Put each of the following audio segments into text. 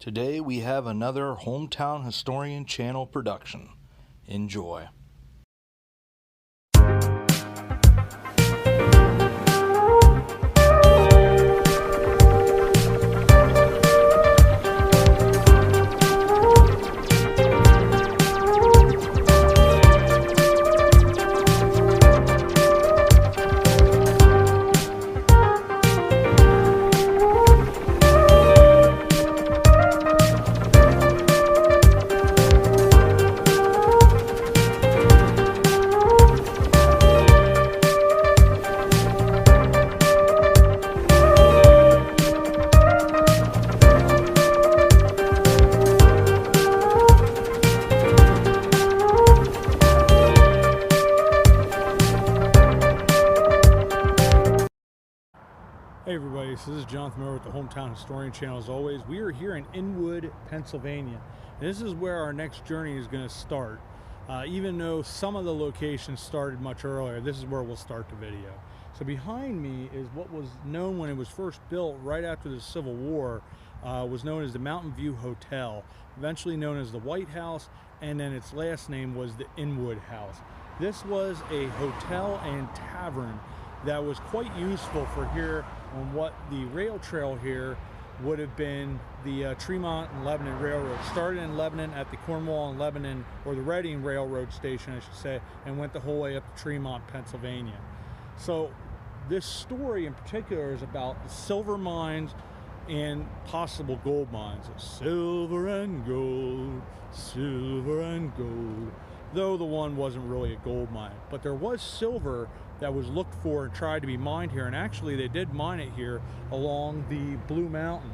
Today we have another Hometown Historian Channel production. Enjoy. Hey everybody, so this is Jonathan Moore with the Hometown Historian Channel. As always, we are here in Inwood, Pennsylvania. And this is where our next journey is going to start. Even though some of the locations started much earlier, this is where we'll start the video. So behind me is what was known when it was first built right after the Civil War, was known as the Mountain View Hotel, eventually known as the White House, and then its last name was the Inwood House. This was a hotel and tavern that was quite useful for here on what the rail trail here would have been the Tremont and Lebanon Railroad. Started in Lebanon at the Cornwall and Lebanon, or the Reading Railroad Station, I should say, and went the whole way up to Tremont, Pennsylvania. So this story in particular is about the silver mines and possible gold mines. Silver and gold, silver and gold. Though the one wasn't really a gold mine, but there was silver that was looked for and tried to be mined here, and actually they did mine it here along the Blue Mountain,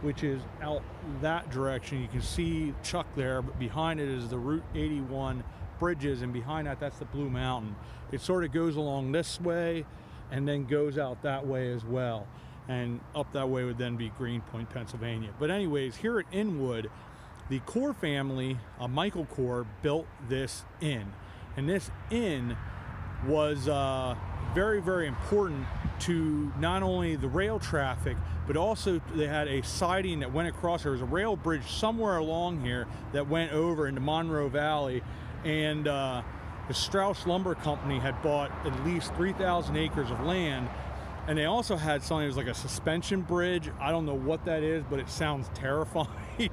which is out that direction. You can see Chuck there, but behind it is the Route 81 bridges, and behind that, that's the Blue Mountain. It sort of goes along this way and then goes out that way as well, and up that way would then be Greenpoint, Pennsylvania. But anyways, here at Inwood, the Core family, Michael Core, built this inn, and this inn was very, very important to not only the rail traffic, but also they had a siding that went across. There was a rail bridge somewhere along here that went over into Monroe Valley, and the Strauss Lumber Company had bought at least 3,000 acres of land, and they also had something that was like a suspension bridge. I don't know what that is, but it sounds terrifying.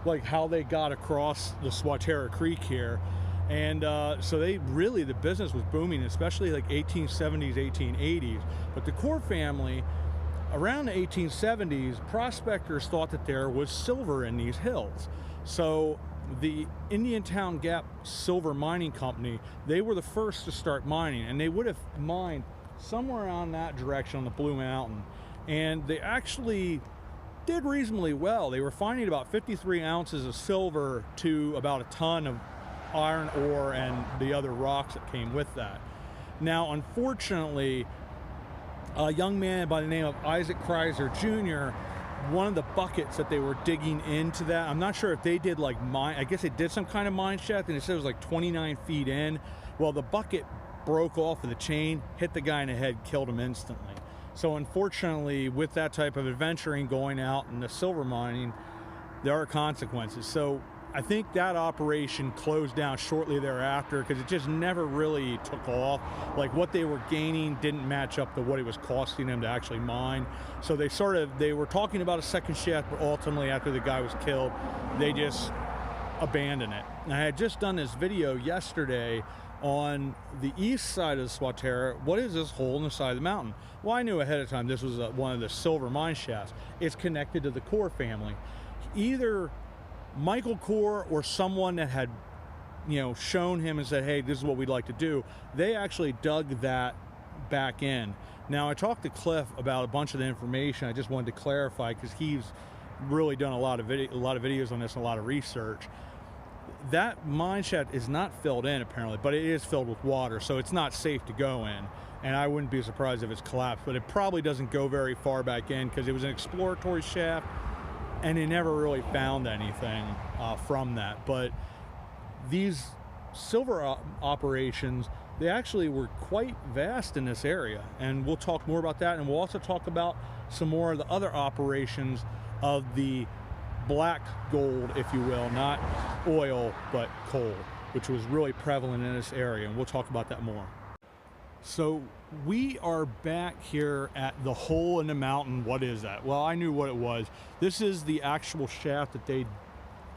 Like how they got across the Swatara Creek here. And so the business was booming, especially like 1870s, 1880s. But the Core family, around the 1870s, prospectors thought that there was silver in these hills. So the Indiantown Gap Silver Mining Company, they were the first to start mining, and they would have mined somewhere around that direction on the Blue Mountain. And they actually did reasonably well. They were finding about 53 ounces of silver to about a ton of iron ore and the other rocks that came with that. Now, unfortunately, a young man by the name of Isaac Kreiser Jr., one of the buckets that they were digging into that, I'm not sure if they did like mine, I guess they did some kind of mine shaft, and it said it was like 29 feet in. Well, the bucket broke off of the chain, hit the guy in the head, killed him instantly. So unfortunately, with that type of adventuring going out in the silver mining, there are consequences. So I think that operation closed down shortly thereafter because it just never really took off. Like what they were gaining didn't match up to what it was costing them to actually mine. So they were talking about a second shaft, but ultimately after the guy was killed, they just abandoned it. And I had just done this video yesterday on the east side of the Swatara. What is this hole in the side of the mountain? Well, I knew ahead of time this was one of the silver mine shafts. It's connected to the Core family. Either Michael Core or someone that had, shown him and said, hey, this is what we'd like to do, they actually dug that back in. Now, I talked to Cliff about a bunch of the information. I just wanted to clarify because he's really done a lot of videos on this and a lot of research. That mine shaft is not filled in apparently, but it is filled with water, so it's not safe to go in, and I wouldn't be surprised if it's collapsed, but it probably doesn't go very far back in because it was an exploratory shaft and they never really found anything from that. But these silver operations, they actually were quite vast in this area, and we'll talk more about that, and we'll also talk about some more of the other operations of the black gold, if you will, not oil, but coal, which was really prevalent in this area, and we'll talk about that more. So we are back here at the hole in the mountain. What is that? Well, I knew what it was. This is the actual shaft that they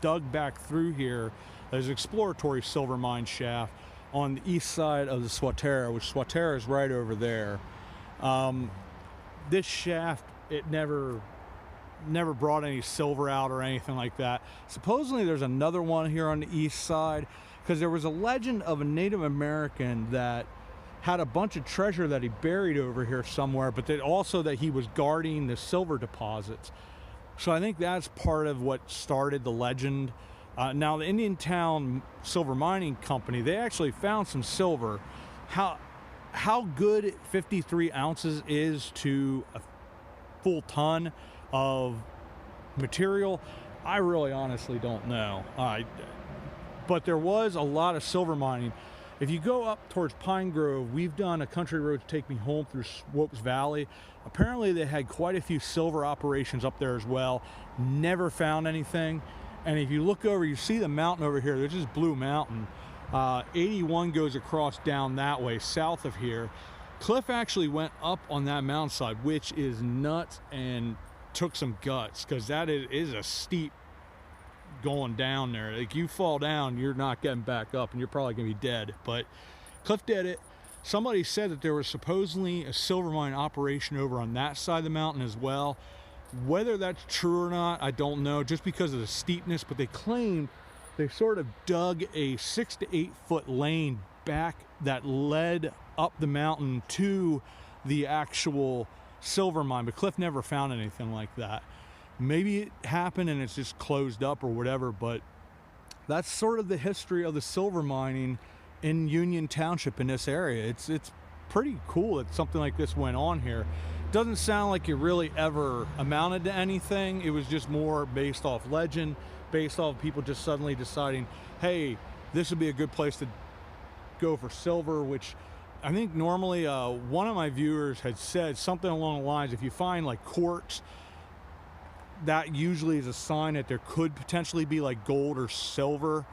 dug back through here as an exploratory silver mine shaft on the east side of the Swatara, which Swatara is right over there. This shaft, it never brought any silver out or anything like that. Supposedly there's another one here on the east side, because there was a legend of a Native American that had a bunch of treasure that he buried over here somewhere, but that also that he was guarding the silver deposits. So I think that's part of what started the legend. Now the Indian Town Silver Mining Company, they actually found some silver. How good 53 ounces is to a full ton of material, I really honestly don't know. But there was a lot of silver mining. If you go up towards Pine Grove, we've done a country road to take me home through Swopes Valley. Apparently they had quite a few silver operations up there as well. Never found anything. And if you look over, you see the mountain over here. There's this Blue Mountain. 81 goes across down that way, south of here. Cliff actually went up on that mountainside, which is nuts, and took some guts, because that is a steep going down there. Like, you fall down, you're not getting back up, and you're probably gonna be dead. But Cliff did it. Somebody said that there was supposedly a silver mine operation over on that side of the mountain as well. Whether that's true or not, I don't know, just because of the steepness. But they claimed they sort of dug a 6 to 8 foot lane back that led up the mountain to the actual silver mine, but Cliff never found anything like that. Maybe it happened and it's just closed up or whatever, but that's sort of the history of the silver mining in Union Township in this area. It's pretty cool that something like this went on here. Doesn't sound like it really ever amounted to anything. It was just more based off legend, based off people just suddenly deciding, hey, this would be a good place to go for silver, which I think normally one of my viewers had said something along the lines, if you find like quartz, that usually is a sign that there could potentially be like gold or silver.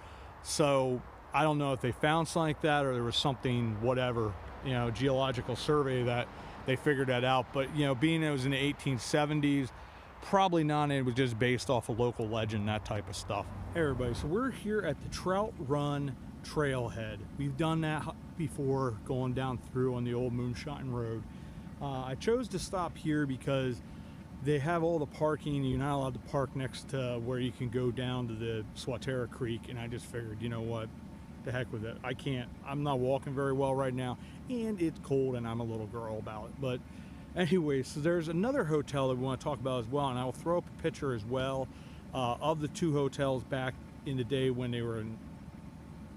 So I don't know if they found something like that, or there was something, whatever, you know, geological survey that they figured that out. But, you know, being it was in the 1870s, probably not. It was just based off a local legend, that type of stuff. Hey everybody, so we're here at the Trout Run Trailhead. We've done that before, going down through on the old Moonshine Road. I chose to stop here because they have all the parking. You're not allowed to park next to where you can go down to the Swatara Creek, and I just figured, you know what, the heck with it. I'm not walking very well right now, and it's cold, and I'm a little girl about it. But anyway, so there's another hotel that we want to talk about as well, and I will throw up a picture as well of the two hotels back in the day when they were in.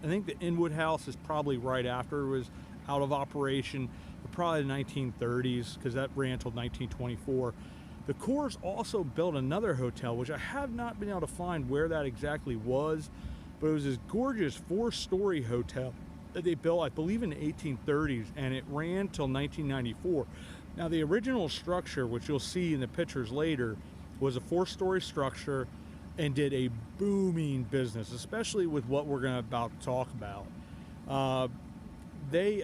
I think the Inwood house is probably right after it was out of operation, but probably the 1930s, because that ran until 1924. The Coors also built another hotel, which I have not been able to find where that exactly was, but it was this gorgeous 4-story hotel that they built, I believe, in the 1830s, and it ran till 1994. Now, the original structure, which you'll see in the pictures later, was a 4-story structure and did a booming business, especially with what we're going to about to talk about. They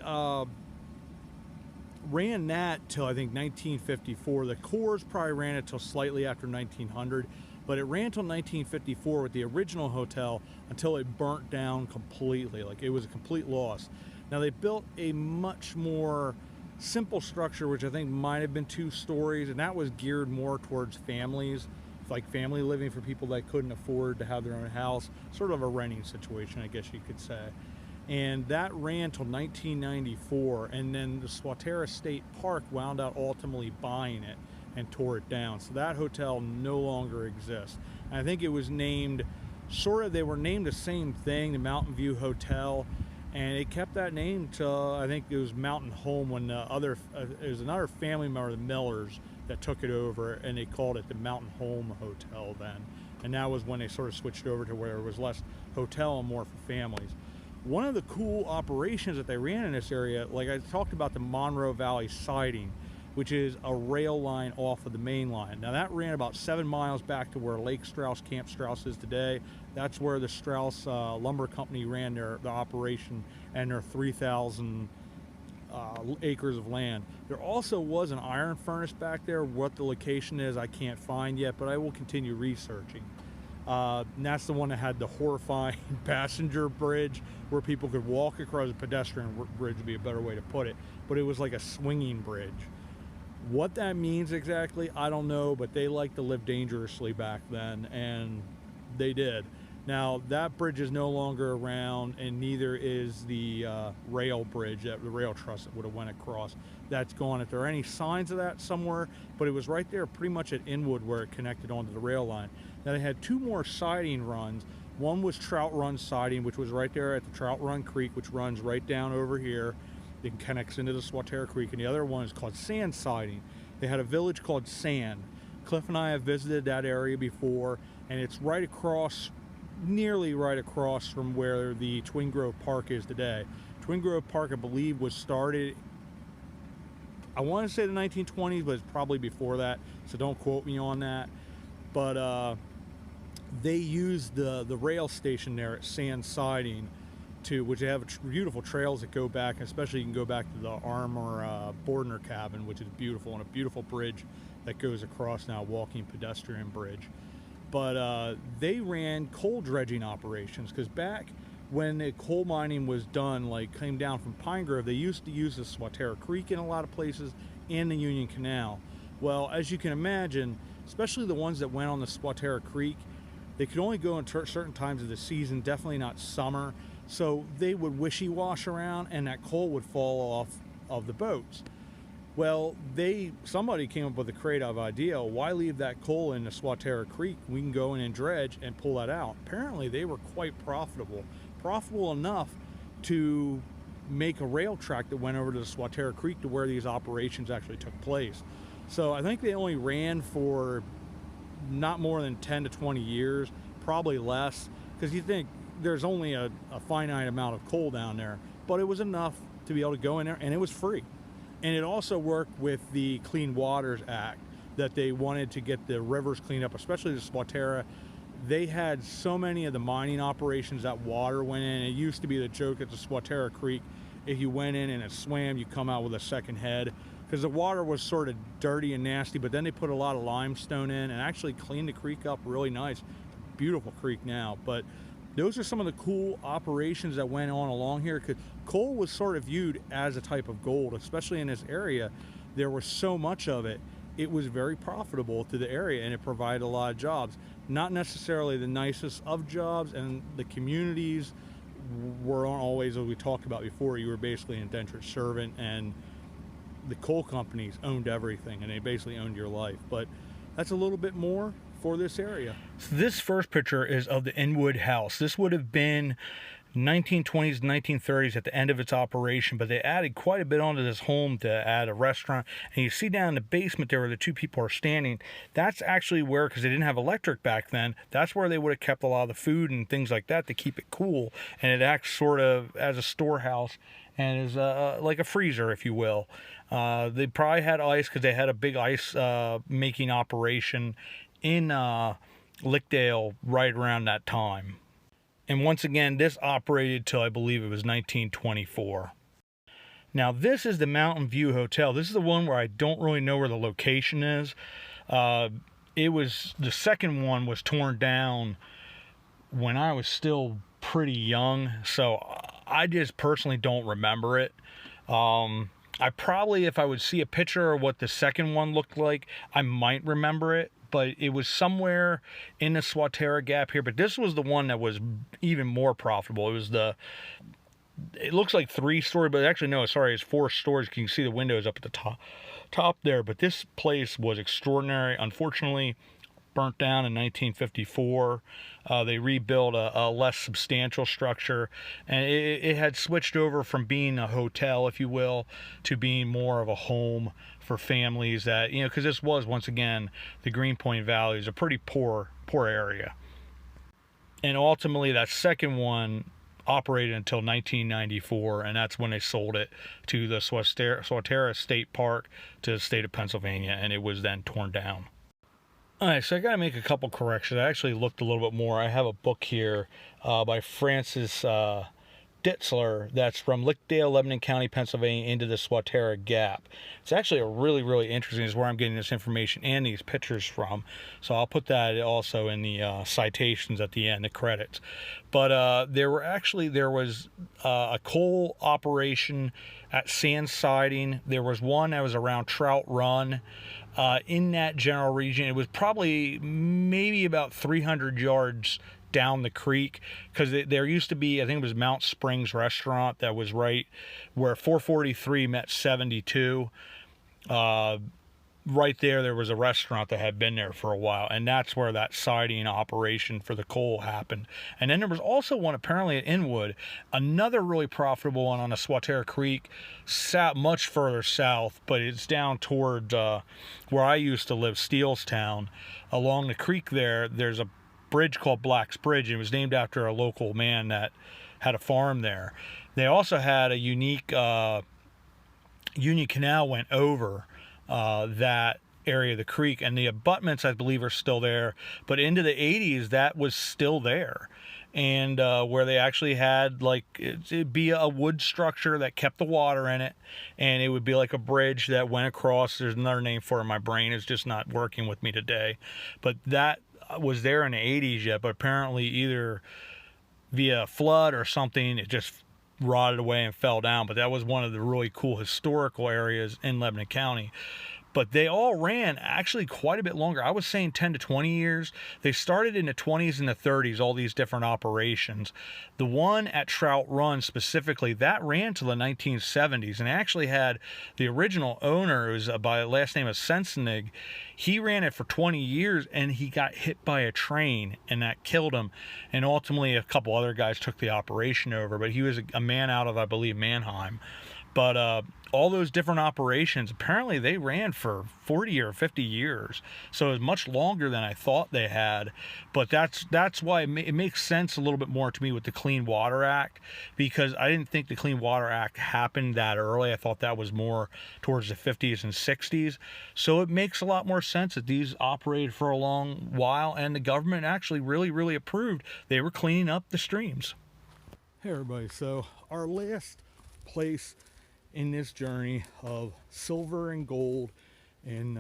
ran that till I think 1954. The Coors probably ran it till slightly after 1900, but it ran till 1954 with the original hotel until it burnt down completely. Like, it was a complete loss. Now, they built a much more simple structure, which I think might have been 2 stories, and that was geared more towards families, like family living for people that couldn't afford to have their own house, sort of a renting situation, I guess you could say. And that ran till 1994, and then the Swatara State Park wound up ultimately buying it and tore it down. So that hotel no longer exists. And I think it was named, they were named the same thing, the Mountain View Hotel, and it kept that name till I think it was Mountain Home when it was another family member, the Millers, that took it over, and they called it the Mountain Home Hotel then. And that was when they sort of switched over to where it was less hotel and more for families. One of the cool operations that they ran in this area, like I talked about the Monroe Valley siding, which is a rail line off of the main line. Now that ran about 7 miles back to where Lake Strauss, Camp Strauss is today. That's where the Strauss Lumber Company ran their operation and their 3,000 acres of land. There also was an iron furnace back there. What the location is, I can't find yet, but I will continue researching. And that's the one that had the horrifying passenger bridge where people could walk across. A pedestrian bridge would be a better way to put it, but it was like a swinging bridge. What that means exactly, I don't know, but they liked to live dangerously back then, and they did. Now that bridge is no longer around, and neither is the rail bridge, the rail truss that would have went across. That's gone. If there are any signs of that somewhere, but it was right there pretty much at Inwood where it connected onto the rail line. Now they had 2 more siding runs. One was Trout Run siding, which was right there at the Trout Run Creek, which runs right down over here. It connects into the Swatara Creek, and the other one is called Sand siding. They had a village called Sand. Cliff and I have visited that area before, and it's right across, nearly right across from where the Twin Grove Park is today. Twin Grove Park, I believe, was started, I want to say the 1920s, but it's probably before that, so don't quote me on that. But they used the rail station there at Sand siding, which they have beautiful trails that go back, and especially you can go back to the Armour Bordner cabin, which is beautiful, and a beautiful bridge that goes across now, walking pedestrian bridge. But they ran coal dredging operations, because back when the coal mining was done, like came down from Pine Grove, they used to use the Swatara Creek in a lot of places and the Union Canal. Well, as you can imagine, especially the ones that went on the Swatara Creek, they could only go in certain times of the season, definitely not summer. So they would wishy-wash around, and that coal would fall off of the boats. Well, somebody came up with a creative idea. Why leave that coal in the Swatara Creek? We can go in and dredge and pull that out. Apparently, they were quite profitable enough to make a rail track that went over to the Swatara Creek to where these operations actually took place. So I think they only ran for not more than 10 to 20 years, probably less, because you think there's only a finite amount of coal down there, but it was enough to be able to go in there, and it was free. And it also worked with the Clean Waters Act, that they wanted to get the rivers cleaned up, especially the Swatara. They had so many of the mining operations that water went in. It used to be the joke at the Swatara Creek, if you went in and it swam, you come out with a second head, because the water was sort of dirty and nasty. But then they put a lot of limestone in and actually cleaned the creek up really nice. Beautiful creek now. But those are some of the cool operations that went on along here, because coal was sort of viewed as a type of gold, especially in this area. There was so much of it. It was very profitable to the area, and it provided a lot of jobs. Not necessarily the nicest of jobs, and the communities weren't always, as we talked about before, you were basically an indentured servant, and the coal companies owned everything, and they basically owned your life. But that's a little bit more for this area. So this first picture is of the Inwood house. This would have been 1920s, 1930s at the end of its operation, but they added quite a bit onto this home to add a restaurant. And you see down in the basement there where the 2 people are standing, that's actually where, because they didn't have electric back then, that's where they would have kept a lot of the food and things like that to keep it cool. And it acts sort of as a storehouse and is like a freezer, if you will. They probably had ice because they had a big ice making operation in Lickdale right around that time. And once again, this operated till I believe it was 1924. Now this is the Mountain View Hotel. This is the one where I don't really know where the location is. It was, the second one was torn down when I was still pretty young, so I just personally don't remember it. I probably, if I would see a picture of what the second one looked like, I might remember it. But it was somewhere in the Swatara Gap here. But this was the one that was even more profitable. It was it looks like 3-story, but actually no, sorry, it's 4 stories. You can see the windows up at the top there. But this place was extraordinary. Unfortunately, burnt down in 1954. They rebuilt a less substantial structure, and it had switched over from being a hotel, if you will, to being more of a home for families that, you know, because this was, once again, the Greenpoint Valley is a pretty poor area. And ultimately, that second one operated until 1994, and that's when they sold it to the Swatara State Park to the state of Pennsylvania, and it was then torn down. All right, so I got to make a couple corrections. I actually looked a little bit more. I have a book here by Francis Ditzler that's from Lickdale, Lebanon County, Pennsylvania into the Swatara Gap. It's actually a really, really interesting. Is where I'm getting this information and these pictures from. So I'll put that also in the citations at the end, the credits. But there was a coal operation at Sand Siding. There was one that was around Trout Run. In that general region, it was probably maybe about 300 yards down the creek, because there used to be, I think it was Mount Springs Restaurant that was right where 443 met 72. Right there was a restaurant that had been there for a while, and that's where that siding operation for the coal happened. And then there was also one apparently at Inwood, another really profitable one on the Swatara Creek, much further south, but it's down toward where I used to live, Steelstown. Along the creek there's a bridge called Black's Bridge, and it was named after a local man that had a farm there. They also had a unique Union Canal went over that area of the creek, and the abutments I believe are still there, but into the 80s that was still there. And where they actually had, like, it'd be a wood structure that kept the water in it, and it would be like a bridge that went across. There's another name for it, my brain is just not working with me today, but that was there in the 80s yet, but apparently either via flood or something it just rotted away and fell down. But that was one of the really cool historical areas in Lebanon County. But they all ran actually quite a bit longer. I was saying 10 to 20 years. They started in the 20s and the 30s, all these different operations. The one at Trout Run specifically, that ran to the 1970s, and actually had the original owner, who's by last name of Sensenig. He ran it for 20 years, and he got hit by a train, and that killed him. And ultimately, a couple other guys took the operation over, but he was a man out of, I believe, Mannheim. But all those different operations, apparently they ran for 40 or 50 years. So it was much longer than I thought they had. But that's why it makes sense a little bit more to me with the Clean Water Act, because I didn't think the Clean Water Act happened that early. I thought that was more towards the 50s and 60s. So it makes a lot more sense that these operated for a long while, and the government actually really, really approved. They were cleaning up the streams. Hey everybody, so our last place in this journey of silver and gold in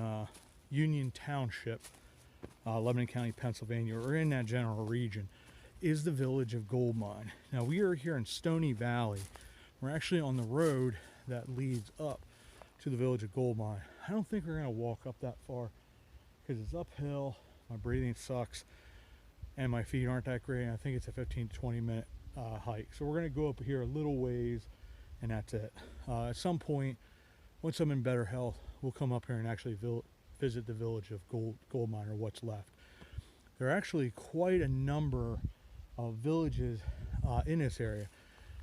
Union Township, Lebanon County, Pennsylvania, or in that general region, is the village of Goldmine. Now we are here in Stony Valley. We're actually on the road that leads up to the village of Goldmine. I don't think we're going to walk up that far because it's uphill, my breathing sucks, and my feet aren't that great. I think it's a 15 to 20 minute hike. So we're going to go up here a little ways, and that's it. At some point, once I'm in better health, we'll come up here and actually visit the village of Goldmine, or what's left. There are actually quite a number of villages in this area.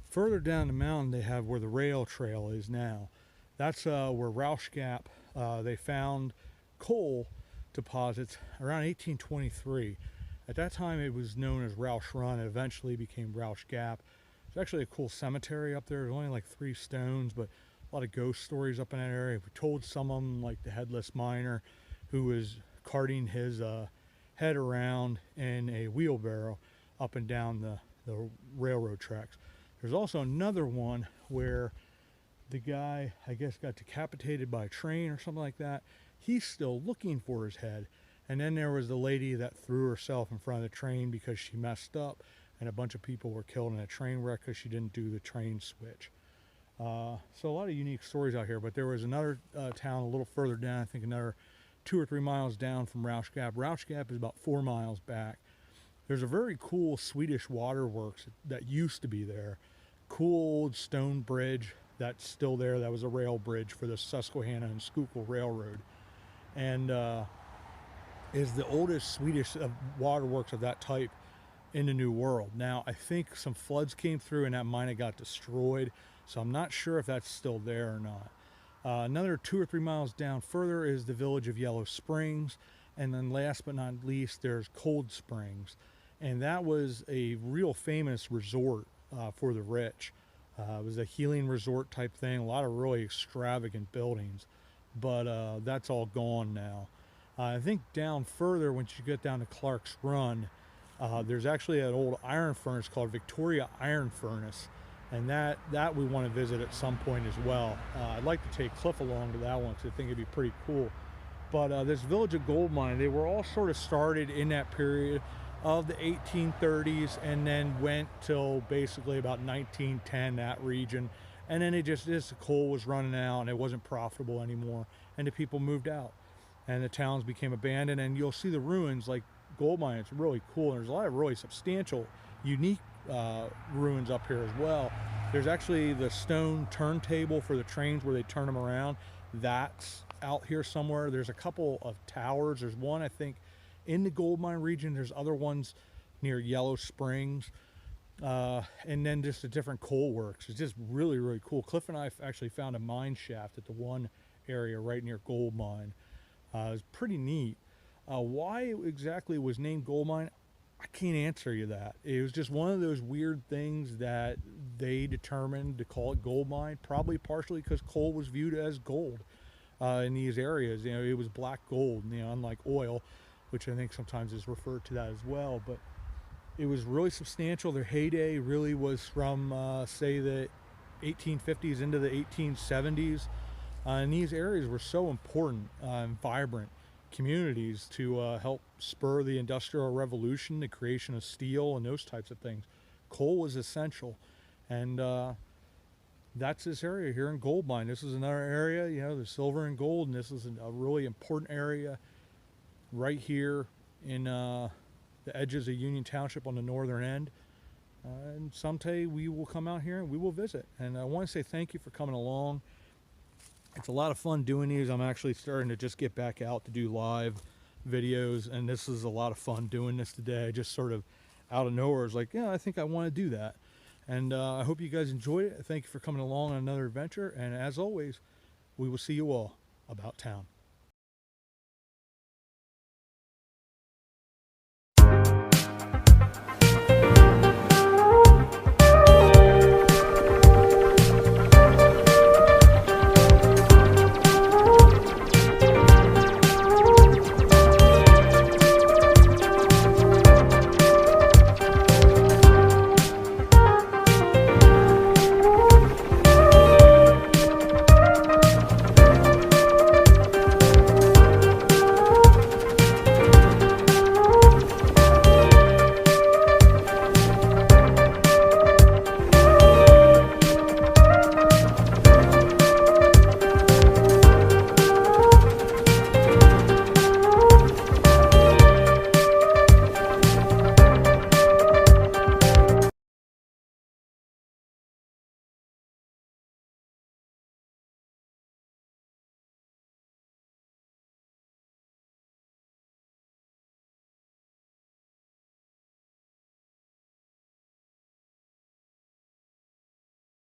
Further down the mountain, they have where the rail trail is now. That's where Rausch Gap, they found coal deposits around 1823. At that time, it was known as Rausch Run. It eventually became Rausch Gap. There's actually a cool cemetery up there. There's only like 3 stones, but a lot of ghost stories up in that area. We told some of them, like the headless miner who was carting his head around in a wheelbarrow up and down the railroad tracks. There's also another one where the guy, I guess, got decapitated by a train or something like that. He's still looking for his head. And then there was the lady that threw herself in front of the train because she messed up, and a bunch of people were killed in a train wreck because she didn't do the train switch. So a lot of unique stories out here. But there was another town a little further down, I think another 2 or 3 miles down from Rausch Gap. Rausch Gap is about 4 miles back. There's a very cool Swedish waterworks that used to be there. Cool old stone bridge that's still there. That was a rail bridge for the Susquehanna and Schuylkill Railroad. And is the oldest Swedish waterworks of that type in the New World. Now, I think some floods came through and that mine got destroyed, so I'm not sure if that's still there or not. Another 2 or 3 miles down further is the village of Yellow Springs, and then last but not least, there's Cold Springs, and that was a real famous resort for the rich. It was a healing resort type thing, a lot of really extravagant buildings, but that's all gone now. I think down further, once you get down to Clark's Run, there's actually an old iron furnace called Victoria Iron Furnace, and that we want to visit at some point as well. I'd like to take Cliff along to that one because I think it'd be pretty cool. But this village of Goldmine, they were all sort of started in that period of the 1830s and then went till basically about 1910, that region. And then the coal was running out and it wasn't profitable anymore, and the people moved out and the towns became abandoned. And you'll see the ruins like Goldmine. It's really cool. And there's a lot of really substantial, unique ruins up here as well. There's actually the stone turntable for the trains where they turn them around. That's out here somewhere. There's a couple of towers. There's one, I think, in the Goldmine region. There's other ones near Yellow Springs. And then just the different coal works. It's just really, really cool. Cliff and I actually found a mine shaft at the one area right near Goldmine. It was pretty neat. Why it exactly was named Goldmine, I can't answer you that. It was just one of those weird things that they determined to call it Goldmine, probably partially because coal was viewed as gold in these areas. You know, it was black gold, you know, unlike oil, which I think sometimes is referred to that as well. But it was really substantial. Their heyday really was from, say, the 1850s into the 1870s. And these areas were so important and vibrant communities to help spur the Industrial Revolution, the creation of steel and those types of things. Coal was essential. And that's this area here in Goldmine. This is another area, you know, the silver and gold, and this is a really important area right here in the edges of Union Township on the northern end. And someday we will come out here and we will visit. And I want to say thank you for coming along. It's a lot of fun doing these. I'm actually starting to just get back out to do live videos, and this is a lot of fun doing this today. I just sort of out of nowhere was like, yeah, I think I want to do that. And I hope you guys enjoyed it. Thank you for coming along on another adventure. And as always, we will see you all about town.